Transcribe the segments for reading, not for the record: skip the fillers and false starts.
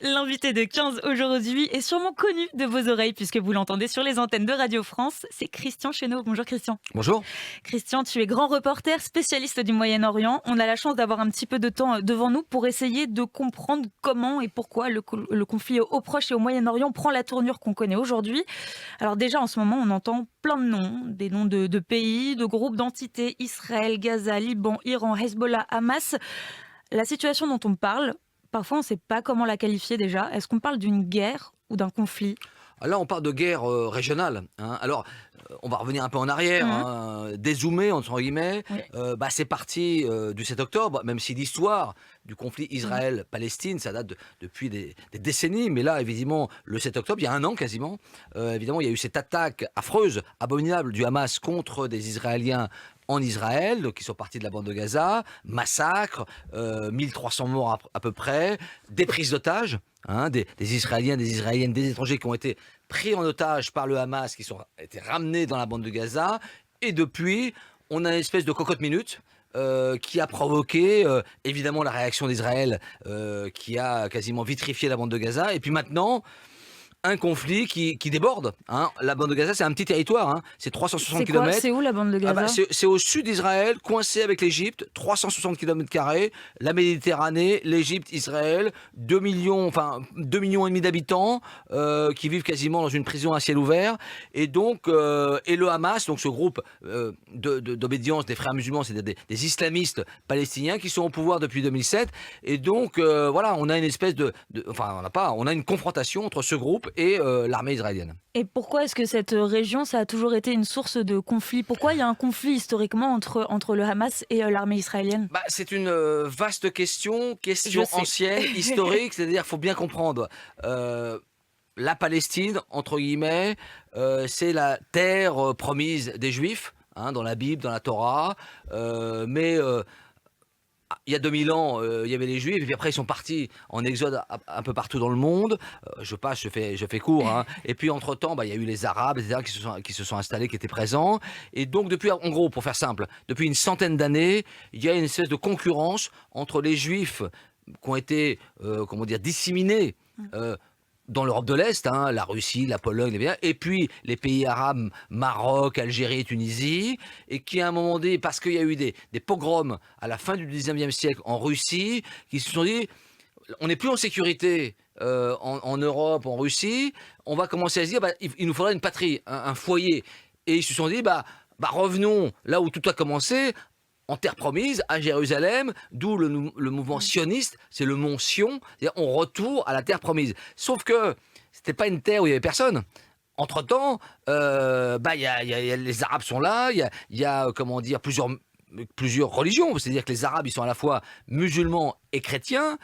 L'invité de 15 aujourd'hui est sûrement connu de vos oreilles puisque vous l'entendez sur les antennes de Radio France. C'est Christian Chenot. Bonjour Christian. Bonjour. Christian, tu es grand reporter, spécialiste du Moyen-Orient. On a la chance d'avoir un petit peu de temps devant nous pour essayer de comprendre comment et pourquoi le conflit au Proche et au Moyen-Orient prend la tournure qu'on connaît aujourd'hui. Alors déjà, en ce moment, on entend plein de noms, des noms de pays, de groupes, d'entités, Israël, Gaza, Liban, Iran, Hezbollah, Hamas. La situation dont on parle, parfois on ne sait pas comment la qualifier déjà. Est-ce qu'on parle d'une guerre ou d'un conflit ? Là, on parle de guerre régionale, hein. Alors, on va revenir un peu en arrière, Mhm. dézoomer, entre guillemets. Oui. C'est parti du 7 octobre, même si l'histoire du conflit Mhm. Israël-Palestine, ça date depuis des décennies. Mais là, évidemment, le 7 octobre, il y a un an quasiment, évidemment, il y a eu cette attaque affreuse, abominable du Hamas contre des Israéliens en Israël, donc qui sont partis de la bande de Gaza, massacre, 1300 morts à peu près, des prises d'otages, hein, des Israéliens, des Israéliennes, des étrangers qui ont été pris en otage par le Hamas, qui sont été ramenés dans la bande de Gaza. Et depuis, on a une espèce de cocotte minute qui a provoqué évidemment la réaction d'Israël qui a quasiment vitrifié la bande de Gaza. Et puis maintenant, un conflit qui déborde, hein. La bande de Gaza, c'est un petit territoire, hein. C'est 360 C'est quoi ? kilomètres. C'est où la bande de Gaza ? C'est au sud d'Israël, coincé avec l'Égypte, 360 km², la Méditerranée, l'Égypte, Israël, 2 millions et demi d'habitants qui vivent quasiment dans une prison à ciel ouvert. Et donc, et le Hamas, donc ce groupe d'obédience des frères musulmans, c'est-à-dire des islamistes palestiniens qui sont au pouvoir depuis 2007. Et donc, voilà, on a une espèce on a une confrontation entre ce groupe et l'armée israélienne. Et pourquoi est-ce que cette région, ça a toujours été une source de conflit ? Pourquoi il y a un conflit historiquement entre le Hamas et l'armée israélienne ? C'est une vaste question Je sais. ancienne, historique, c'est-à-dire faut bien comprendre. La Palestine, entre guillemets, c'est la terre promise des Juifs, hein, dans la Bible, dans la Torah, mais il y a 2000 ans, il y avait les Juifs, et puis après ils sont partis en exode un peu partout dans le monde. Je fais court, hein. Et puis entre-temps, il y a eu les Arabes, etc., qui se sont installés, qui étaient présents. Et donc depuis, en gros, pour faire simple, depuis une centaine d'années, il y a une espèce de concurrence entre les Juifs qui ont été, disséminés dans l'Europe de l'Est, hein, la Russie, la Pologne, et puis les pays arabes, Maroc, Algérie, Tunisie, et qui à un moment donné, parce qu'il y a eu des pogroms à la fin du 19e siècle en Russie, qui se sont dit, on n'est plus en sécurité en Europe, en Russie, on va commencer à se dire, il nous faudrait une patrie, un foyer. Et ils se sont dit, revenons là où tout a commencé, en terre promise, à Jérusalem, d'où le mouvement sioniste, c'est le mont Sion, c'est-à-dire on retourne à la terre promise. Sauf que c'était pas une terre où il y avait personne. Entre-temps, les Arabes sont là, il y a plusieurs religions, c'est-à-dire que les Arabes, ils sont à la fois musulmans et chrétiens,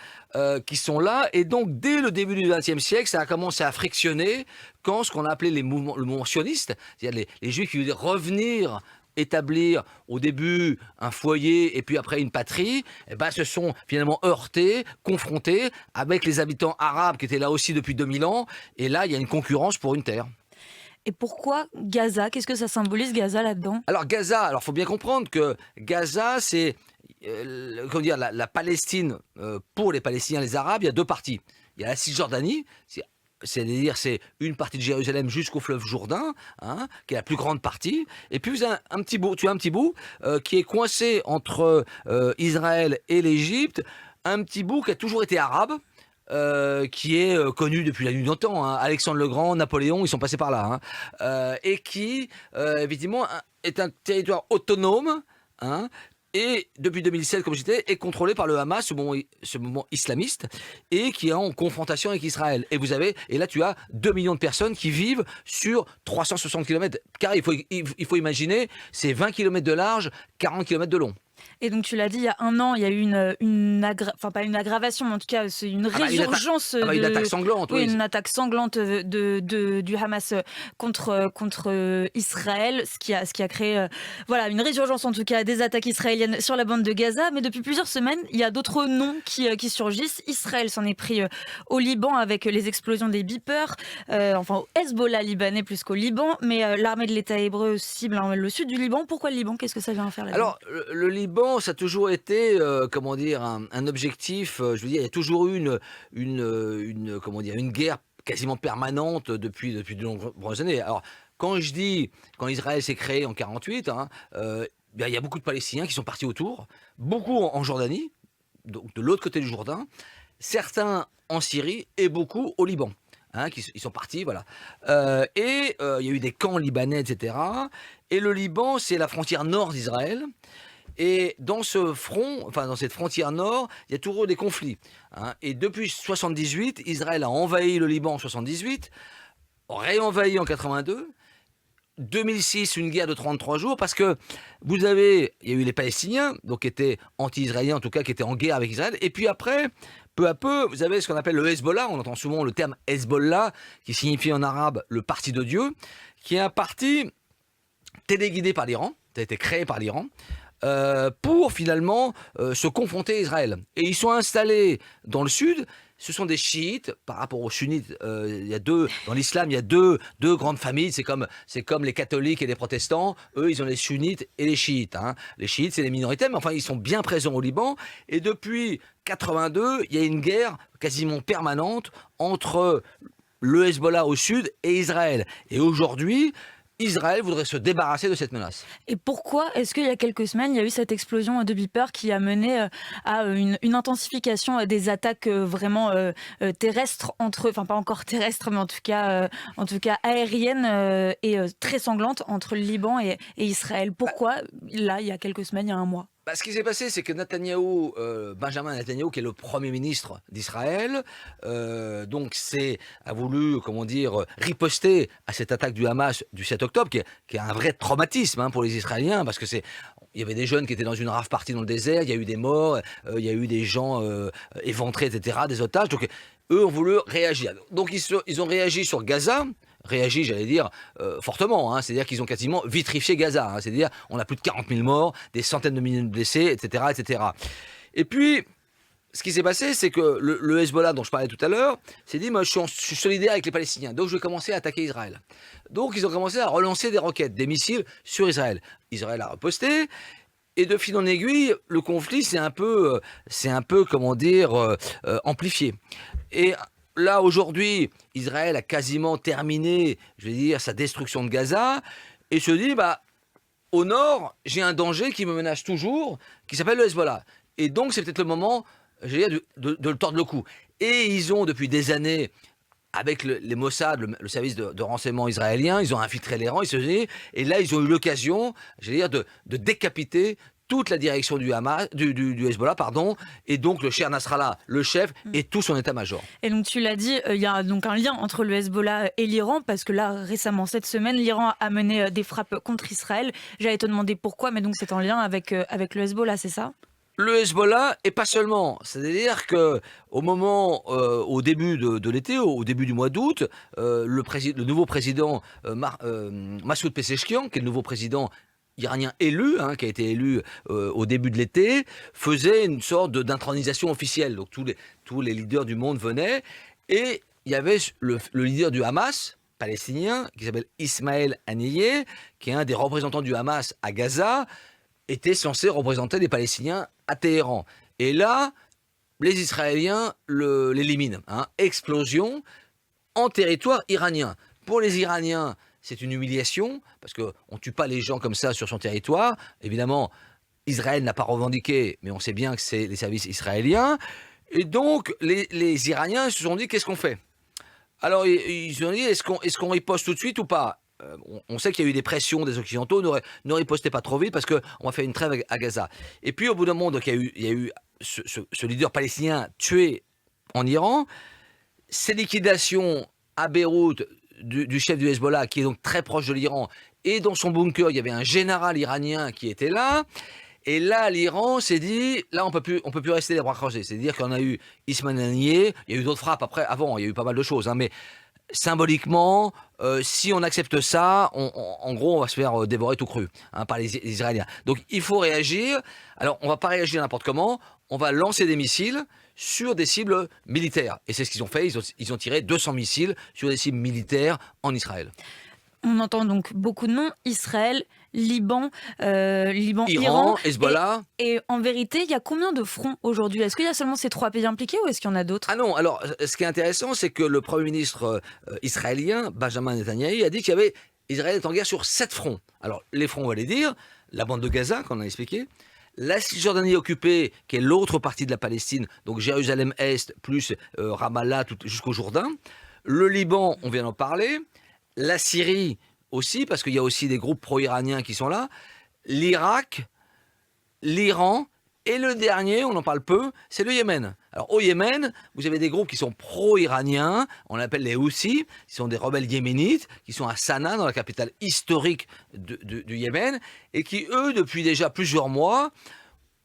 qui sont là, et donc dès le début du XXe siècle, ça a commencé à frictionner quand ce qu'on a appelé le mouvement sioniste, c'est-à-dire les Juifs qui voulaient revenir établir au début un foyer et puis après une patrie, se sont finalement heurtés, confrontés avec les habitants arabes qui étaient là aussi depuis 2000 ans. Et là, il y a une concurrence pour une terre. Et pourquoi Gaza ? Qu'est-ce que ça symbolise Gaza là-dedans ? Alors Gaza, faut bien comprendre que Gaza, c'est la Palestine, pour les Palestiniens, les Arabes, il y a deux parties. Il y a la Cisjordanie, c'est-à-dire c'est une partie de Jérusalem jusqu'au fleuve Jourdain, hein, qui est la plus grande partie. Et puis tu as un petit bout qui est coincé entre Israël et l'Égypte, un petit bout qui a toujours été arabe. Qui est connu depuis la nuit des temps, hein. Alexandre le Grand, Napoléon, ils sont passés par là, hein. Et qui, évidemment, est un territoire autonome, hein, et depuis 2007, comme je disais, est contrôlé par le Hamas, ce mouvement islamiste, et qui est en confrontation avec Israël. Et là, tu as 2 millions de personnes qui vivent sur 360 km. Car il faut imaginer, c'est 20 km de large, 40 km de long. Et donc tu l'as dit, il y a un an, il y a eu pas une aggravation, mais en tout cas c'est une résurgence une attaque sanglante, oui. Une attaque sanglante du Hamas contre Israël, ce qui a créé une résurgence en tout cas des attaques israéliennes sur la bande de Gaza. Mais depuis plusieurs semaines, il y a d'autres noms qui surgissent. Israël s'en est pris au Liban avec les explosions des beepers, au Hezbollah libanais plus qu'au Liban, mais l'armée de l'État hébreu cible le sud du Liban. Pourquoi le Liban ? Qu'est-ce que ça vient faire là-dedans ? Alors, le Liban, Liban, ça a toujours été, comment dire, un objectif. Je veux dire, il y a toujours eu comment dire, une guerre quasiment permanente depuis de nombreuses années. Alors, quand Israël s'est créé en 48, hein, il y a beaucoup de Palestiniens qui sont partis autour, beaucoup en Jordanie, donc de l'autre côté du Jourdain, certains en Syrie et beaucoup au Liban. Hein, ils sont partis, voilà. Il y a eu des camps libanais, etc. Et le Liban, c'est la frontière nord d'Israël. Et dans ce front, enfin dans cette frontière nord, il y a toujours des conflits. Hein. Et depuis 78, Israël a envahi le Liban en 78, réenvahi en 82. 2006, une guerre de 33 jours, parce que il y a eu les Palestiniens, donc qui étaient anti-israéliens, en tout cas, qui étaient en guerre avec Israël. Et puis après, peu à peu, vous avez ce qu'on appelle le Hezbollah. On entend souvent le terme Hezbollah, qui signifie en arabe le parti de Dieu, qui est un parti téléguidé par l'Iran, qui a été créé par l'Iran, pour finalement se confronter à Israël. Et ils sont installés dans le sud. Ce sont des chiites par rapport aux sunnites. Dans l'islam, il y a deux grandes familles. C'est comme les catholiques et les protestants. Eux, ils ont les sunnites et les chiites. Hein. Les chiites, c'est les minorités, mais enfin, ils sont bien présents au Liban. Et depuis 82, il y a une guerre quasiment permanente entre le Hezbollah au sud et Israël. Et aujourd'hui, Israël voudrait se débarrasser de cette menace. Et pourquoi est-ce qu'il y a quelques semaines, il y a eu cette explosion de Beeper qui a mené à une intensification des attaques vraiment terrestres enfin pas encore terrestres, mais en tout cas aériennes et très sanglantes entre le Liban et Israël. Pourquoi, là, il y a quelques semaines, il y a un mois? Ce qui s'est passé, c'est que Benjamin Netanyahou, qui est le Premier ministre d'Israël, a voulu, comment dire, riposter à cette attaque du Hamas du 7 octobre, qui est un vrai traumatisme, hein, pour les Israéliens, parce que il y avait des jeunes qui étaient dans une rave party dans le désert, il y a eu des morts, il y a eu des gens éventrés, etc., des otages. Donc, eux ont voulu réagir. Donc, ils ont réagi sur Gaza. J'allais dire, fortement. Hein. C'est-à-dire qu'ils ont quasiment vitrifié Gaza. Hein. C'est-à-dire on a plus de 40 000 morts, des centaines de milliers de blessés, etc., etc. Et puis, ce qui s'est passé, c'est que le Hezbollah, dont je parlais tout à l'heure, s'est dit, moi, je suis solidaire avec les Palestiniens, donc je vais commencer à attaquer Israël. Donc, ils ont commencé à relancer des roquettes, des missiles sur Israël. Israël a riposté. Et de fil en aiguille, le conflit s'est un peu, comment dire, amplifié. Et là, aujourd'hui, Israël a quasiment terminé, je vais dire, sa destruction de Gaza, et se dit, au nord, j'ai un danger qui me menace toujours, qui s'appelle le Hezbollah. Et donc, c'est peut-être le moment, je vais dire, de le tordre le cou. Et ils ont, depuis des années, avec les Mossad, le service de renseignement israélien, ils ont infiltré les rangs, et là, ils ont eu l'occasion, je vais dire, de décapiter toute la direction du Hezbollah, et donc le Cher Nasrallah, le chef, et tout son état-major. Et donc tu l'as dit, il y a donc un lien entre le Hezbollah et l'Iran, parce que là, récemment, cette semaine, l'Iran a mené des frappes contre Israël. J'allais te demander pourquoi, mais donc c'est en lien avec le Hezbollah, c'est ça ? Le Hezbollah, et pas seulement. C'est-à-dire au début de l'été, au début du mois d'août, le nouveau président Massoud Pezeshkian, qui est le nouveau président iranien élu, hein, qui a été élu au début de l'été, faisait une sorte d'intronisation officielle. Donc tous les leaders du monde venaient, et il y avait le leader du Hamas palestinien, qui s'appelle Ismaël Haniyeh, qui est un des représentants du Hamas à Gaza, était censé représenter les Palestiniens à Téhéran. Et là, les Israéliens l'éliminent. Hein. Explosion en territoire iranien. Pour les Iraniens, c'est une humiliation, parce qu'on ne tue pas les gens comme ça sur son territoire. Évidemment, Israël n'a pas revendiqué, mais on sait bien que c'est les services israéliens. Et donc, les Iraniens se sont dit, qu'est-ce qu'on fait? Alors, ils se sont dit, est-ce qu'on riposte tout de suite ou pas? On sait qu'il y a eu des pressions des Occidentaux, ne ripostez pas trop vite, parce qu'on va faire une trêve à Gaza. Et puis, au bout d'un moment, donc, il y a eu ce leader palestinien tué en Iran. Ces liquidations à Beyrouth du chef du Hezbollah, qui est donc très proche de l'Iran, et dans son bunker, il y avait un général iranien qui était là. Et là, l'Iran s'est dit, là, on peut plus rester les bras croisés. C'est-à-dire qu'on a eu Ismaël Haniyeh, il y a eu d'autres frappes avant, il y a eu pas mal de choses, hein, mais symboliquement, si on accepte ça, en gros, on va se faire dévorer tout cru, hein, par les Israéliens. Donc, il faut réagir. Alors, on va pas réagir n'importe comment. On va lancer des missiles sur des cibles militaires. Et c'est ce qu'ils ont fait. Ils ont tiré 200 missiles sur des cibles militaires en Israël. On entend donc beaucoup de noms, Israël, Liban, Liban, Iran. Iran, Hezbollah. Et en vérité, il y a combien de fronts aujourd'hui? Est-ce qu'il y a seulement ces 3 pays impliqués ou est-ce qu'il y en a d'autres? Ah non, alors ce qui est intéressant, c'est que le Premier ministre israélien, Benjamin Netanyahu, a dit qu'il y avait Israël est en guerre sur 7 fronts. Alors les fronts, on va les dire, la bande de Gaza, qu'on a expliqué, la Cisjordanie occupée, qui est l'autre partie de la Palestine, donc Jérusalem-Est, plus Ramallah, jusqu'au Jourdain, le Liban, on vient d'en parler, la Syrie aussi, parce qu'il y a aussi des groupes pro-iraniens qui sont là, l'Irak, l'Iran, et le dernier, on en parle peu, c'est le Yémen. Alors au Yémen, vous avez des groupes qui sont pro-iraniens, on l'appelle les Houthis, qui sont des rebelles yéménites, qui sont à Sanaa, dans la capitale historique du Yémen, et qui, eux, depuis déjà plusieurs mois,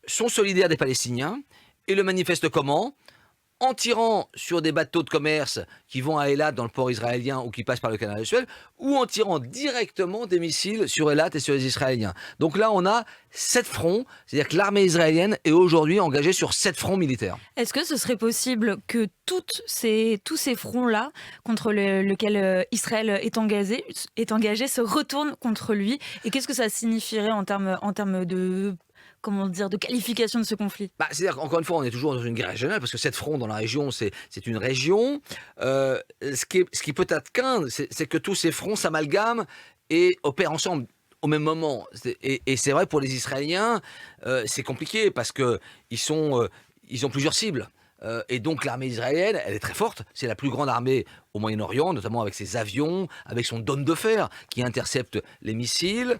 sont solidaires des Palestiniens, et le manifestent comment? En tirant sur des bateaux de commerce qui vont à Eilat dans le port israélien ou qui passent par le canal de Suez, ou en tirant directement des missiles sur Eilat et sur les Israéliens. Donc là, on a 7 fronts, c'est-à-dire que l'armée israélienne est aujourd'hui engagée sur 7 fronts militaires. Est-ce que ce serait possible que tous ces fronts-là, contre lesquels Israël est engagé, se retournent contre lui? Et qu'est-ce que ça signifierait en termes de... comment dire, de qualification de ce conflit? C'est-à-dire qu'encore une fois, on est toujours dans une guerre régionale, parce que 7 fronts dans la région, c'est une région. Ce qui peut être craindre, c'est que tous ces fronts s'amalgament et opèrent ensemble au même moment. Et c'est vrai pour les Israéliens, c'est compliqué, parce qu'ils ont plusieurs cibles. Et donc l'armée israélienne, elle est très forte. C'est la plus grande armée au Moyen-Orient, notamment avec ses avions, avec son dôme de fer qui intercepte les missiles.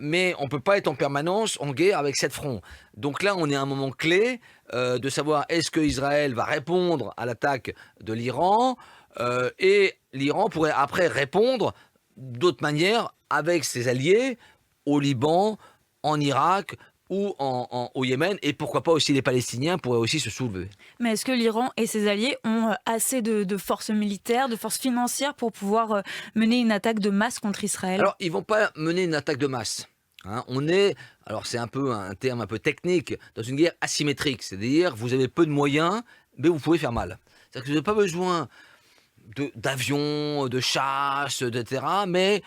Mais on ne peut pas être en permanence en guerre avec 7 fronts. Donc là, on est à un moment clé de savoir est-ce que Israël va répondre à l'attaque de l'Iran et l'Iran pourrait après répondre d'autres manières avec ses alliés au Liban, en Irak, ou au Yémen, et pourquoi pas aussi les Palestiniens pourraient aussi se soulever. Mais est-ce que l'Iran et ses alliés ont assez de forces militaires, de forces financières pour pouvoir mener une attaque de masse contre Israël? Alors, ils ne vont pas mener une attaque de masse. Alors c'est un peu un terme un peu technique, dans une guerre asymétrique, c'est-à-dire vous avez peu de moyens, mais vous pouvez faire mal. C'est-à-dire que vous n'avez pas besoin d'avions, de chasse, etc., mais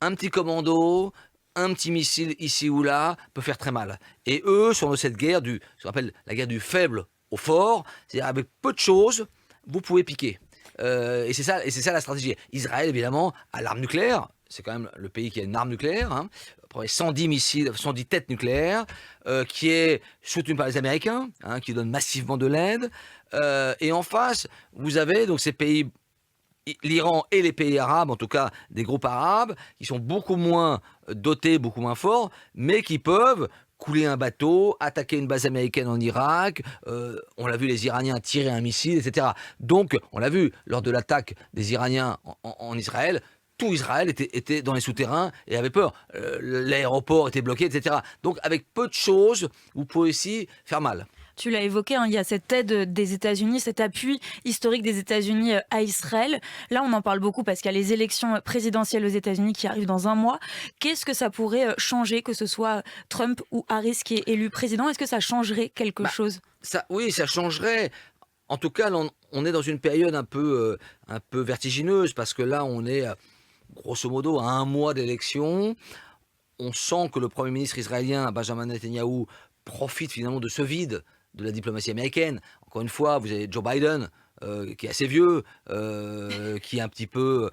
un petit commando, un petit missile ici ou là peut faire très mal. Et eux sont dans cette guerre ce qu'on appelle la guerre du faible au fort, c'est-à-dire avec peu de choses, vous pouvez piquer. Et c'est ça la stratégie. Israël, évidemment, a l'arme nucléaire. C'est quand même le pays qui a une arme nucléaire. 110 missiles, 110 têtes nucléaires, qui est soutenue par les Américains, qui donnent massivement de l'aide. Et en face, vous avez donc ces pays, l'Iran et les pays arabes, en tout cas des groupes arabes, qui sont beaucoup moins dotés, beaucoup moins forts, mais qui peuvent couler un bateau, attaquer une base américaine en Irak, on l'a vu, les Iraniens tirer un missile, etc. Donc, on l'a vu, lors de l'attaque des Iraniens en Israël, tout Israël était dans les souterrains et avait peur. L'aéroport était bloqué, etc. Donc, avec peu de choses, vous pouvez aussi faire mal. Tu l'as évoqué, il y a cette aide des États-Unis, cet appui historique des États-Unis à Israël. Là, on en parle beaucoup parce qu'il y a les élections présidentielles aux États-Unis qui arrivent dans un mois. Qu'est-ce que ça pourrait changer, que ce soit Trump ou Harris qui est élu président? Est-ce que ça changerait quelque chose? Oui, ça changerait. En tout cas, on est dans une période un peu vertigineuse, parce que là, on est grosso modo à un mois d'élection. On sent que le Premier ministre israélien, Benjamin Netanyahu, profite finalement de ce vide de la diplomatie américaine. Encore une fois, vous avez Joe Biden, qui est assez vieux, qui est un petit peu,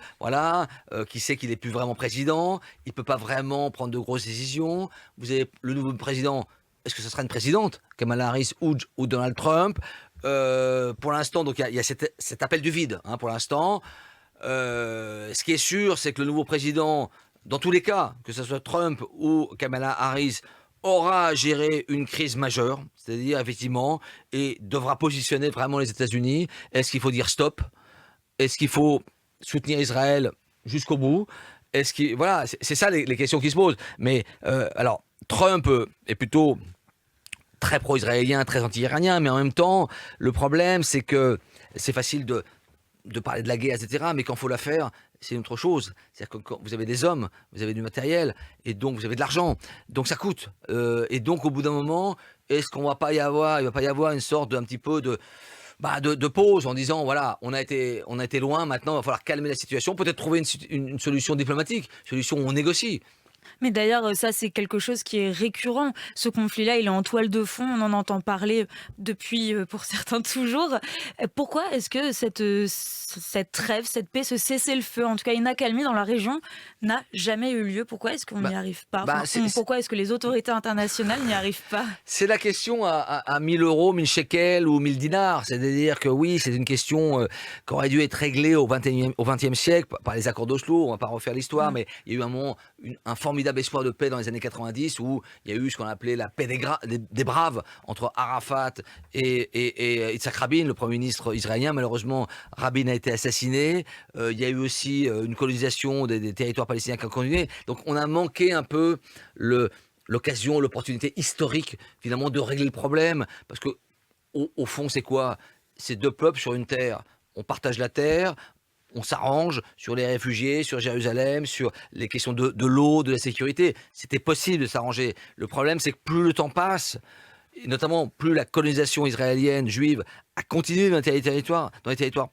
qui sait qu'il n'est plus vraiment président, il ne peut pas vraiment prendre de grosses décisions. Vous avez le nouveau président, est-ce que ce sera une présidente, Kamala Harris ou Donald Trump? Pour l'instant, donc il y a cet appel du vide, pour l'instant. Ce qui est sûr, c'est que le nouveau président, dans tous les cas, que ce soit Trump ou Kamala Harris, aura géré une crise majeure, c'est-à-dire effectivement, et devra positionner vraiment les États-Unis. Est-ce qu'il faut dire stop? Est-ce qu'il faut soutenir Israël jusqu'au bout? Voilà, c'est ça les questions qui se posent. Mais alors, Trump est plutôt très pro-israélien, très anti-iranien, mais en même temps, le problème, c'est que c'est facile de parler de la guerre, etc. Mais quand il faut la faire, c'est une autre chose. C'est-à-dire que quand vous avez des hommes, vous avez du matériel, et donc vous avez de l'argent. Donc ça coûte. Et donc au bout d'un moment, est-ce qu'on va pas y avoir, il va pas y avoir une sorte d'un petit peu de pause en disant, voilà, on a été loin, maintenant il va falloir calmer la situation, peut-être trouver une solution diplomatique, une solution où on négocie. Mais d'ailleurs, ça, c'est quelque chose qui est récurrent. Ce conflit-là, il est en toile de fond. On en entend parler depuis, pour certains, toujours. Pourquoi est-ce que cette trêve, cette paix, ce cessez-le-feu, en tout cas une accalmie dans la région, n'a jamais eu lieu? Pourquoi est-ce qu'on Bah, n'y arrive pas? bah, Enfin, pourquoi est-ce que les autorités internationales n'y arrivent pas? c'est la question à 1 000 €, 1 000 shekels ou 1 000 dinars. C'est-à-dire que oui, c'est une question qui aurait dû être réglée au XXe siècle par les accords d'Oslo. On va pas refaire l'histoire, Mmh. mais il y a eu un moment, un formidable espoir de paix dans les années 90 où il y a eu ce qu'on appelait la paix des braves entre Arafat et Yitzhak Rabin, le Premier ministre israélien. Malheureusement, Rabin a été assassiné. Il y a eu aussi une colonisation des territoires palestiniens qui a continué. Donc on a manqué un peu l'occasion, l'opportunité historique finalement de régler le problème. Parce que au fond, c'est quoi? C'est deux peuples sur une terre. On partage la terre, on s'arrange sur les réfugiés, sur Jérusalem, sur les questions de l'eau, de la sécurité. C'était possible de s'arranger. Le problème, c'est que plus le temps passe, et notamment plus la colonisation israélienne, juive, a continué dans les territoires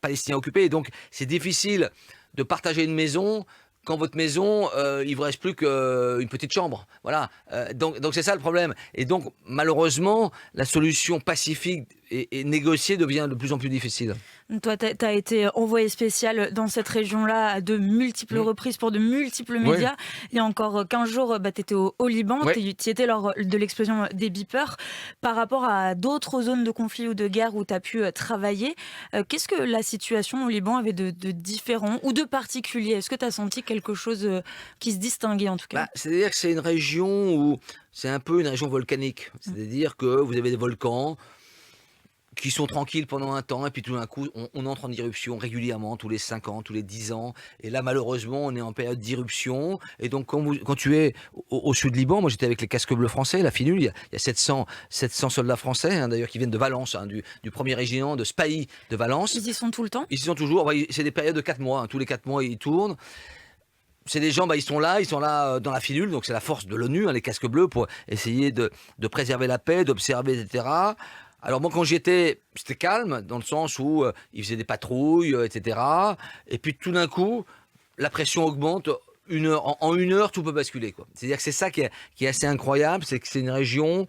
palestiniens occupés. Et donc, c'est difficile de partager une maison quand votre maison, il vous reste plus qu'une petite chambre. Voilà. Donc c'est ça le problème. Et donc, malheureusement, la solution pacifique et négociée devient de plus en plus difficile. Toi, tu as été envoyé spécial dans cette région-là à de multiples Mm. reprises pour de multiples Oui, médias. Il y a encore 15 jours, tu étais au Liban, oui. tu y étais lors de l'explosion des beepers. Par rapport à d'autres zones de conflit ou de guerre où tu as pu travailler, qu'est-ce que la situation au Liban avait de différent ou de particulier? Est-ce que tu as senti quelque chose qui se distinguait en tout cas? Bah, c'est-à-dire que c'est une région où c'est un peu une région volcanique. C'est-à-dire que vous avez des volcans qui sont tranquilles pendant un temps, et puis tout d'un coup, on entre en éruption régulièrement, tous les 5 ans, tous les 10 ans. Et là, malheureusement, on est en période d'irruption. Et donc, quand tu es au sud Liban, moi j'étais avec les casques bleus français, la FINUL, il y a 700 soldats français, hein, d'ailleurs, qui viennent de Valence, hein, du premier régiment de Spahi de Valence. Ils y sont tout le temps? Ils y sont toujours, bah, c'est des périodes de 4 mois, hein, tous les 4 mois ils tournent. C'est des gens, bah, ils sont là dans la FINUL, donc c'est la force de l'ONU, hein, les casques bleus, pour essayer de préserver la paix, d'observer, etc. Alors moi quand j'y étais, c'était calme, dans le sens où ils faisaient des patrouilles, etc. Et puis tout d'un coup, la pression augmente, en 1 heure, tout peut basculer, quoi. C'est-à-dire que c'est ça qui est assez incroyable, c'est que c'est une région,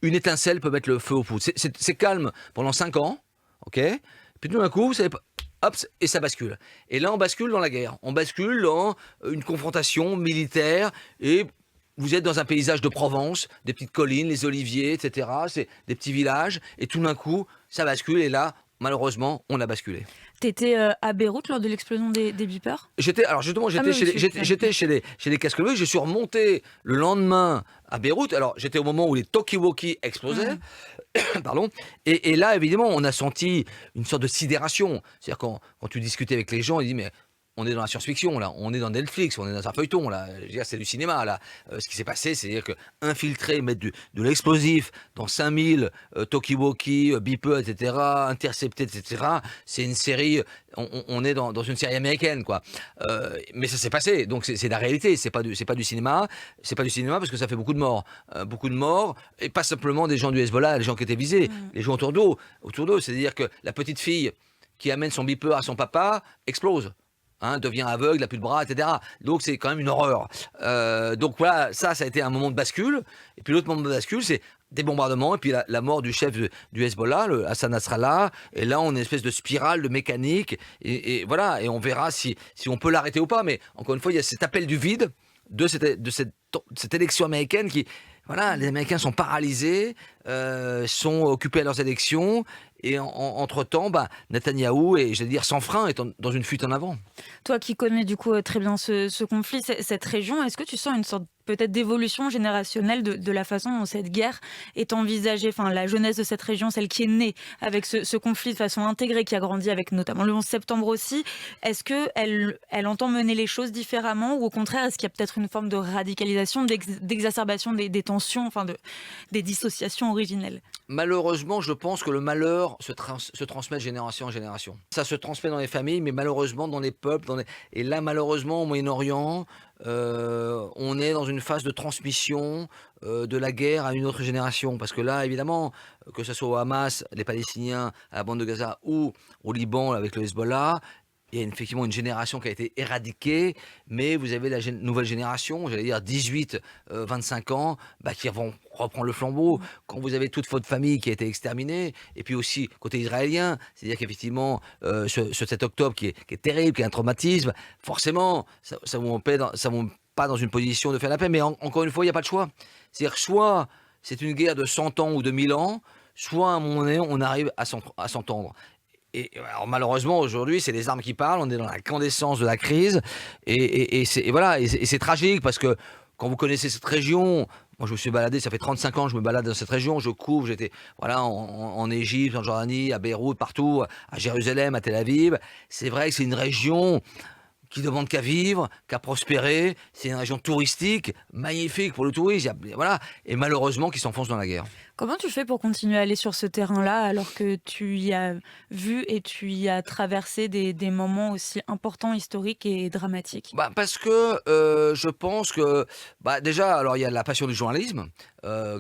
une étincelle peut mettre le feu aux poudres. C'est calme pendant 5 ans, ok? Puis tout d'un coup, vous savez pas, hop, et ça bascule. Et là, on bascule dans la guerre. On bascule dans une confrontation militaire et vous êtes dans un paysage de Provence, des petites collines, les oliviers, etc. C'est des petits villages. Et tout d'un coup, ça bascule. Et là, malheureusement, on a basculé. Tu étais à Beyrouth lors de l'explosion des beepers? Alors justement, Ah, mais oui, j'étais chez les casques bleus. Je suis remonté le lendemain à Beyrouth. Alors, j'étais au moment où les talkie-walkie explosaient. Pardon. Et là, évidemment, on a senti une sorte de sidération. C'est-à-dire quand tu discutais avec les gens, ils disent mais on est dans la science-fiction là, on est dans Netflix, on est dans un feuilleton là. Je veux dire, c'est du cinéma là. Ce qui s'est passé, c'est-à-dire que infiltrer, mettre de l'explosif dans 5000 talkie-walkie, beepers, etc., interceptés, etc. C'est une série. On est dans une série américaine quoi. Mais ça s'est passé, donc c'est la réalité. C'est pas du cinéma. C'est pas du cinéma parce que ça fait beaucoup de morts, et pas simplement des gens du Hezbollah, les gens qui étaient visés, les gens autour d'eux. C'est-à-dire que la petite fille qui amène son beeper à son papa explose. Hein, devient aveugle, n'a plus de bras, etc. Donc c'est quand même une horreur. Donc voilà, ça a été un moment de bascule. Et puis l'autre moment de bascule, c'est des bombardements et puis la mort du chef du Hezbollah, le Hassan Nasrallah. Et là, on est une espèce de spirale de mécanique. Et voilà, et on verra si on peut l'arrêter ou pas. Mais encore une fois, il y a cet appel du vide de cette élection américaine qui... Voilà, les Américains sont paralysés, sont occupés à leurs élections, et entre-temps, bah, Netanyahou est, j'allais dire, sans frein, est dans une fuite en avant. Toi qui connais du coup très bien ce conflit, cette région, est-ce que tu sens une sorte peut-être d'évolution générationnelle de la façon dont cette guerre est envisagée, enfin la jeunesse de cette région, celle qui est née avec ce conflit de façon intégrée, qui a grandi avec notamment le 11 septembre aussi, est-ce qu'elle entend mener les choses différemment, ou au contraire, est-ce qu'il y a peut-être une forme de radicalisation, d'exacerbation des tensions, enfin des dissociations originelles? Malheureusement, je pense que le malheur se transmet de génération en génération. Ça se transmet dans les familles, mais malheureusement dans les peuples. Et là, malheureusement, au Moyen-Orient, on est dans une phase de transmission de la guerre à une autre génération. Parce que là, évidemment, que ce soit au Hamas, les Palestiniens, à la bande de Gaza, ou au Liban avec le Hezbollah, il y a effectivement une génération qui a été éradiquée, mais vous avez la nouvelle génération, j'allais dire 18, 25 ans, bah, qui vont reprendre le flambeau. Quand vous avez toute votre famille qui a été exterminée, et puis aussi côté israélien, c'est-à-dire qu'effectivement, ce 7 octobre qui est terrible, qui est un traumatisme, forcément, ça vous met pas dans une position de faire la paix, mais encore une fois, il n'y a pas de choix. C'est-à-dire que soit c'est une guerre de 100 ans ou de 1000 ans, soit à un moment donné, on arrive à s'entendre. Et alors malheureusement aujourd'hui c'est les armes qui parlent, on est dans la candescence de la crise voilà et c'est tragique parce que quand vous connaissez cette région, moi je me suis baladé, ça fait 35 ans que je me balade dans cette région, je couvre, j'étais voilà en Égypte, en Jordanie, à Beyrouth, partout, à Jérusalem, à Tel Aviv. C'est vrai que c'est une région qui demande qu'à vivre, qu'à prospérer. C'est une région touristique, magnifique pour le tourisme, voilà, et malheureusement qui s'enfonce dans la guerre. Comment tu fais pour continuer à aller sur ce terrain-là alors que tu y as vu et tu y as traversé des moments aussi importants, historiques et dramatiques? Bah, parce que je pense que bah, déjà, alors il y a la passion du journalisme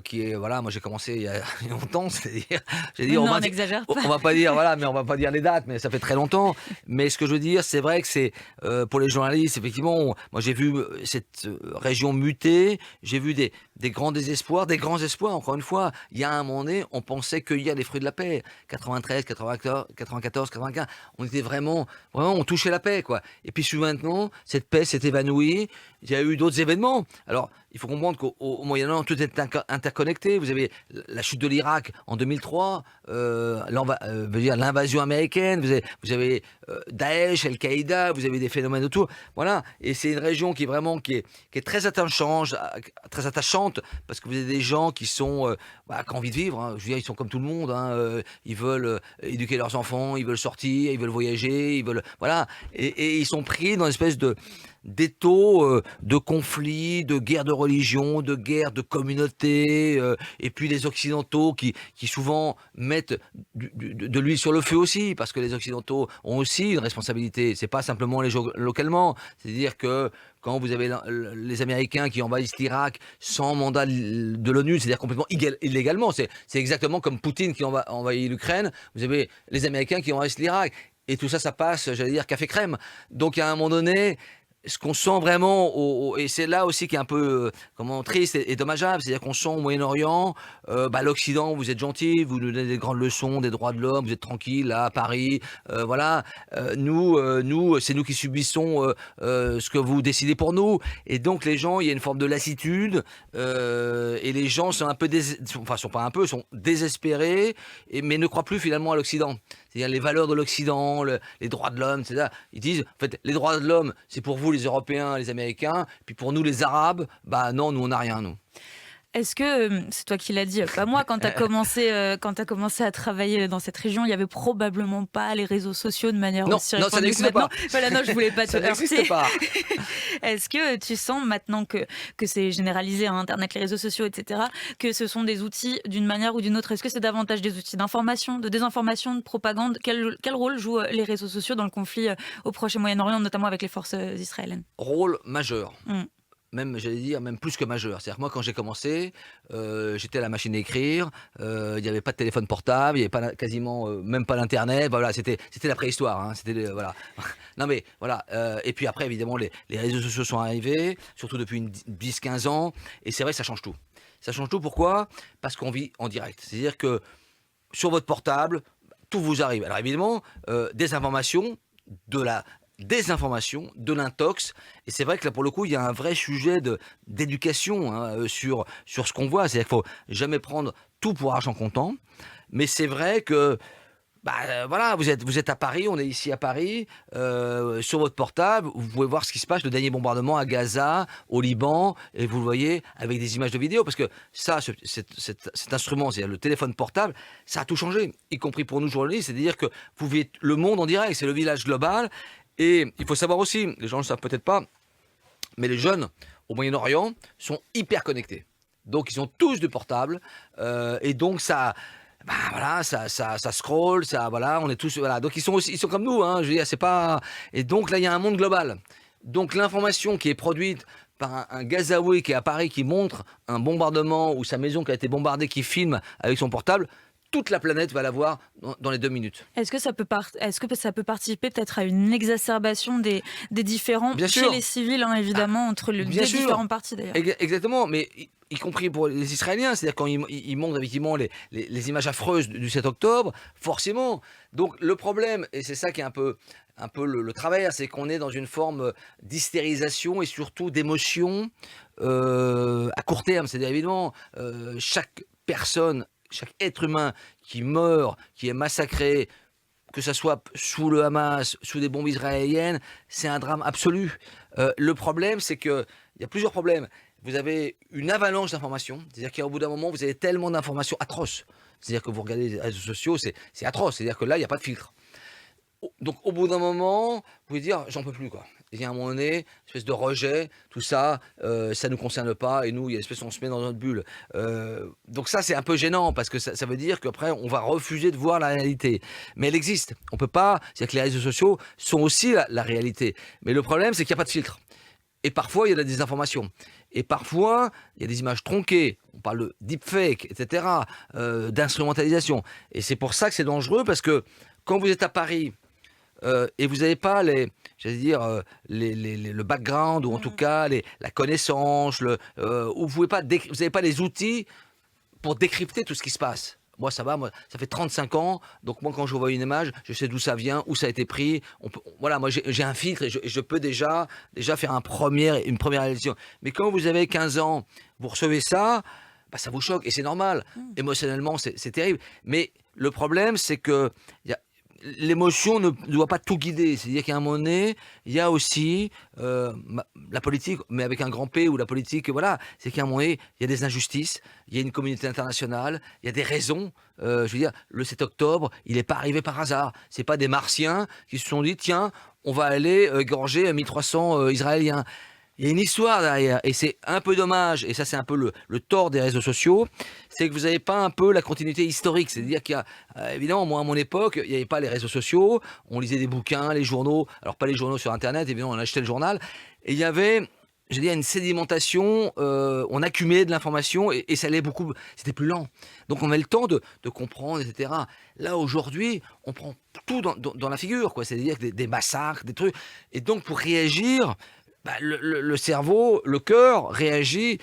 qui est voilà, moi j'ai commencé il y a longtemps, c'est-à-dire, j'ai dit Non, on n'exagère pas. on va pas dire voilà, mais on va pas dire les dates, mais ça fait très longtemps. Mais ce que je veux dire, c'est vrai que c'est pour les journalistes, effectivement, moi j'ai vu cette région muter, j'ai vu des grands désespoirs, des grands espoirs. Encore une fois, il y a un moment donné, on pensait cueillir les fruits de la paix. 93, 94, 95, on était vraiment, on touchait la paix, quoi. Et puis maintenant, cette paix s'est évanouie. Il y a eu d'autres événements. Alors, il faut comprendre qu'au Moyen-Orient, tout est interconnecté. Vous avez la chute de l'Irak en 2003, l'invasion américaine, vous avez Daesh, Al-Qaïda, vous avez des phénomènes autour. Voilà. Et c'est une région qui est très attachante, parce que vous avez des gens qui sont, qui ont envie de vivre. Hein. Je veux dire, ils sont comme tout le monde. Hein. Ils veulent éduquer leurs enfants, ils veulent sortir, ils veulent voyager, voilà. Et ils sont pris dans une espèce d'étau de conflits, de guerres de religion, de guerres de communauté, et puis les Occidentaux qui souvent mettent de l'huile sur le feu aussi, parce que les Occidentaux ont aussi une responsabilité. C'est pas simplement les gens localement, c'est-à-dire que quand vous avez les Américains qui envahissent l'Irak sans mandat de l'ONU, c'est-à-dire complètement illégalement, c'est exactement comme Poutine qui envahit l'Ukraine, vous avez les Américains qui envahissent l'Irak. Et tout ça, ça passe, j'allais dire, café crème. Donc à un moment donné, ce qu'on sent vraiment, et c'est là aussi qui est un peu triste et dommageable, c'est-à-dire qu'on sent au Moyen-Orient, l'Occident, vous êtes gentil, vous nous donnez des grandes leçons des droits de l'homme, vous êtes tranquille là à Paris, voilà. Nous, c'est nous qui subissons ce que vous décidez pour nous, et donc les gens, il y a une forme de lassitude, et les gens sont sont désespérés, mais ne croient plus finalement à l'Occident. C'est-à-dire les valeurs de l'Occident, les droits de l'homme, etc. Ils disent, en fait, les droits de l'homme, c'est pour vous les Européens, les Américains, puis pour nous les Arabes, bah non, nous on n'a rien, nous. Est-ce que, c'est toi qui l'as dit, pas moi, quand tu as commencé à travailler dans cette région, il n'y avait probablement pas les réseaux sociaux de manière aussi répandue. Non, ça n'existe pas. Voilà, non, je voulais pas te ça n'existe pas. Est-ce que tu sens maintenant que c'est généralisé, hein, Internet, les réseaux sociaux, etc., que ce sont des outils d'une manière ou d'une autre? Est-ce que c'est davantage des outils d'information, de désinformation, de propagande? Quel rôle jouent les réseaux sociaux dans le conflit au Proche et Moyen-Orient, notamment avec les forces israéliennes? Rôle majeur. Même, j'allais dire, même plus que majeur. C'est-à-dire que moi, quand j'ai commencé, j'étais à la machine à écrire, il n'y avait pas de téléphone portable, il n'y avait quasiment même pas d'internet. Voilà, c'était la préhistoire. Hein, voilà. Non mais voilà. Et puis après, évidemment, les réseaux sociaux sont arrivés, surtout depuis 10-15 ans, et c'est vrai que ça change tout. Ça change tout. Pourquoi? Parce qu'on vit en direct. C'est-à-dire que sur votre portable, tout vous arrive. Alors évidemment, des informations, de la désinformation, de l'intox, et c'est vrai que là pour le coup il y a un vrai sujet d'éducation sur ce qu'on voit, c'est-à-dire qu'il faut jamais prendre tout pour argent comptant, mais c'est vrai que voilà, vous êtes à Paris, on est ici à Paris, sur votre portable, vous pouvez voir ce qui se passe, le dernier bombardement à Gaza, au Liban, et vous le voyez avec des images de vidéo, parce que ça, cet instrument, c'est-à-dire le téléphone portable, ça a tout changé, y compris pour nous journalistes, c'est-à-dire que vous vivez le monde en direct, c'est le village global. Et il faut savoir aussi, les gens ne le savent peut-être pas, mais les jeunes au Moyen-Orient sont hyper connectés. Donc ils ont tous du portable, et donc ça scroll, on est tous, voilà. Donc ils sont comme nous, hein, je veux dire, c'est pas. Et donc là il y a un monde global. Donc l'information qui est produite par un Gazaoui qui est à Paris, qui montre un bombardement ou sa maison qui a été bombardée, qui filme avec son portable, toute la planète va la voir dans les 2 minutes. Est-ce que ça peut participer peut-être à une exacerbation des différends Bien chez sûr. les civils, hein, évidemment, entre les Bien sûr. différents partis d'ailleurs? Exactement, mais y compris pour les Israéliens, c'est-à-dire quand ils montrent effectivement les images affreuses du 7 octobre, forcément. Donc le problème, et c'est ça qui est un peu le travers, c'est qu'on est dans une forme d'hystérisation et surtout d'émotion à court terme. C'est-à-dire évidemment, chaque personne, chaque être humain qui meurt, qui est massacré, que ça soit sous le Hamas, sous des bombes israéliennes, c'est un drame absolu. Le problème, c'est qu'il y a plusieurs problèmes. Vous avez une avalanche d'informations, c'est-à-dire qu'au bout d'un moment, vous avez tellement d'informations atroces. C'est-à-dire que vous regardez les réseaux sociaux, c'est atroce. C'est-à-dire que là, il n'y a pas de filtre. Donc, au bout d'un moment, vous pouvez dire, j'en peux plus, quoi. Il y a un moment donné, une espèce de rejet, tout ça, ça ne nous concerne pas, et nous, il y a une espèce, on se met dans notre bulle. Donc ça, c'est un peu gênant, parce que ça veut dire qu'après, on va refuser de voir la réalité. Mais elle existe. On peut pas, c'est-à-dire que les réseaux sociaux sont aussi la réalité. Mais le problème, c'est qu'il n'y a pas de filtre. Et parfois, il y a de la désinformation. Et parfois, il y a des images tronquées. On parle de deepfake, etc., d'instrumentalisation. Et c'est pour ça que c'est dangereux, parce que quand vous êtes à Paris, et vous n'avez pas j'allais dire, le background, ou en tout cas la connaissance, ou vous n'avez pas les outils pour décrypter tout ce qui se passe. Moi, ça va, moi, ça fait 35 ans, donc moi, quand je vois une image, je sais d'où ça vient, où ça a été pris. Voilà, moi, j'ai un filtre et je peux déjà faire une première réalisation. Mais quand vous avez 15 ans, vous recevez ça, bah, ça vous choque, et c'est normal. Émotionnellement, c'est terrible. Mais le problème, c'est que l'émotion ne doit pas tout guider. C'est-à-dire qu'à un moment donné, il y a aussi la politique, mais avec un grand P, ou la politique, voilà, c'est qu'à un moment donné, il y a des injustices, il y a une communauté internationale, il y a des raisons. Je veux dire, le 7 octobre, il n'est pas arrivé par hasard. C'est pas des Martiens qui se sont dit, tiens, on va aller égorger 1300 Israéliens. Il y a une histoire derrière, et c'est un peu dommage, et ça c'est un peu le tort des réseaux sociaux, c'est que vous n'avez pas un peu la continuité historique. C'est-à-dire qu'il y a, évidemment, moi à mon époque, il n'y avait pas les réseaux sociaux, on lisait des bouquins, les journaux, alors pas les journaux sur Internet, évidemment on achetait le journal, et il y avait, je veux dire, une sédimentation, on accumulait de l'information, et ça allait beaucoup, c'était plus lent. Donc on avait le temps de comprendre, etc. Là aujourd'hui, on prend tout dans la figure, quoi. C'est-à-dire des massacres, des trucs, et donc pour réagir, bah, le cerveau, le cœur réagit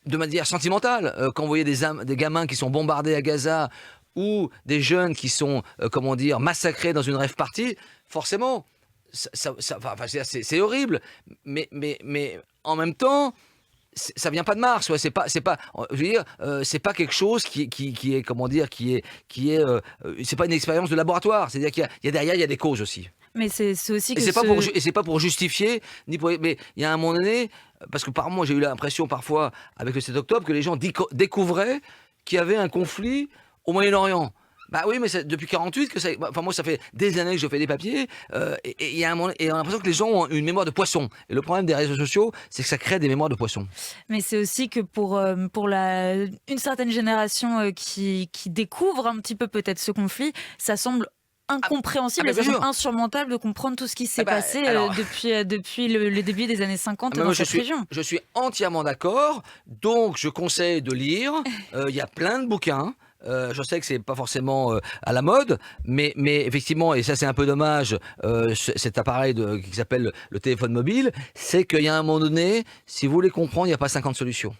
de manière sentimentale. Quand vous voyez des gamins qui sont bombardés à Gaza, ou des jeunes qui sont, comment dire, massacrés dans une rave party, forcément, c'est horrible. Mais en même temps, ça vient pas de Mars. Ouais, c'est pas, je veux dire, c'est pas quelque chose qui est, comment dire, c'est pas une expérience de laboratoire. C'est-à-dire qu'il y a derrière, il y a des causes aussi. Mais c'est aussi que C'est pas pour justifier, mais il y a un moment donné, parce que par moi j'ai eu l'impression parfois avec le 7 octobre que les gens découvraient qu'il y avait un conflit au Moyen-Orient. Bah oui, mais depuis 48 que ça. Enfin moi ça fait des années que je fais des papiers, et il y a un moment, et on a l'impression que les gens ont une mémoire de poisson. Et le problème des réseaux sociaux, c'est que ça crée des mémoires de poisson. Mais c'est aussi que pour une certaine génération qui découvre un petit peu peut-être ce conflit, ça semble incompréhensible, et ça semble insurmontable de comprendre tout ce qui s'est passé depuis le début des années 50 dans cette région. Je suis entièrement d'accord, donc je conseille de lire, il y a plein de bouquins. Je sais que c'est pas forcément à la mode, mais effectivement, et ça c'est un peu dommage, cet appareil qui s'appelle le téléphone mobile, c'est qu'il y a un moment donné, si vous voulez comprendre, il n'y a pas 50 solutions.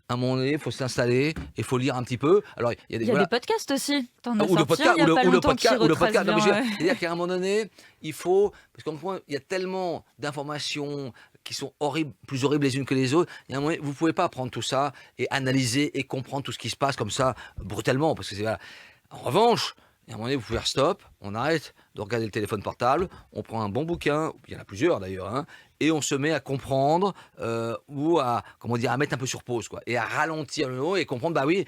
À un moment donné, il faut s'installer et il faut lire un petit peu. Alors, il y a des podcasts aussi. T'en as ou le podcast, podcast. C'est-à-dire qu'à un moment donné, il faut, parce qu'il y a tellement d'informations qui sont horribles, plus horribles les unes que les autres. Il y a un moment, vous ne pouvez pas prendre tout ça et analyser et comprendre tout ce qui se passe comme ça brutalement, parce que voilà. En revanche, il y a un moment donné, vous pouvez faire stop, on arrête de regarder le téléphone portable, on prend un bon bouquin, il y en a plusieurs d'ailleurs, hein, et on se met à comprendre, ou à, comment dire, à mettre un peu sur pause, quoi, et à ralentir le haut et comprendre, bah oui,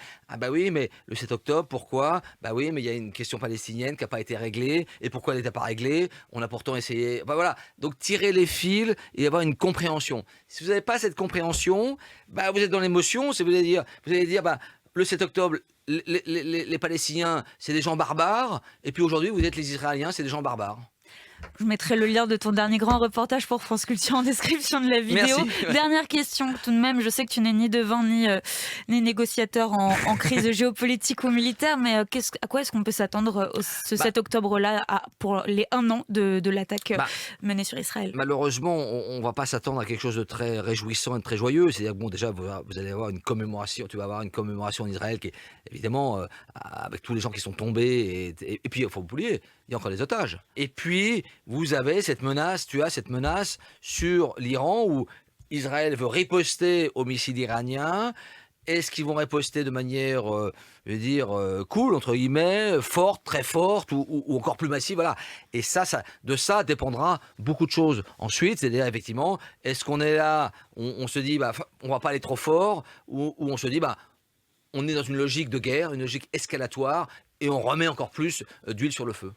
mais le 7 octobre, pourquoi? Bah oui, mais il y a une question palestinienne qui n'a pas été réglée, et pourquoi elle n'était pas réglée? On a pourtant essayé, bah voilà, donc tirer les fils et avoir une compréhension. Si vous n'avez pas cette compréhension, bah vous êtes dans l'émotion, vous allez dire, bah le 7 octobre, les Palestiniens, c'est des gens barbares, et puis aujourd'hui, vous êtes les Israéliens, c'est des gens barbares. Je mettrai le lien de ton dernier grand reportage pour France Culture en description de la vidéo. Merci. Dernière question, tout de même, je sais que tu n'es ni devin ni négociateur en crise géopolitique ou militaire, mais à quoi est-ce qu'on peut s'attendre ce 7 octobre-là pour les 1 an de l'attaque menée sur Israël? Malheureusement, on ne va pas s'attendre à quelque chose de très réjouissant et de très joyeux. C'est-à-dire que bon, déjà, vous allez avoir une commémoration, tu vas avoir une commémoration en Israël qui est évidemment avec tous les gens qui sont tombés. Et puis, il faut oublier, il y a encore des otages. Et puis, vous avez cette menace, tu as cette menace sur l'Iran où Israël veut riposter aux missiles iraniens. Est-ce qu'ils vont riposter de manière, je veux dire, cool, entre guillemets, forte, très forte, ou encore plus massive, voilà. Et de ça dépendra beaucoup de choses. Ensuite, c'est-à-dire, effectivement, est-ce qu'on est là, on se dit, on va pas aller trop fort, ou on se dit, on est dans une logique de guerre, une logique escalatoire, et on remet encore plus d'huile sur le feu.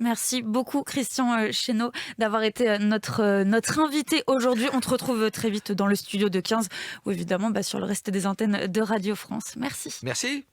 Merci beaucoup Christian Chesneau d'avoir été notre invité aujourd'hui. On te retrouve très vite dans le studio de 15 ou évidemment sur le reste des antennes de Radio France. Merci. Merci.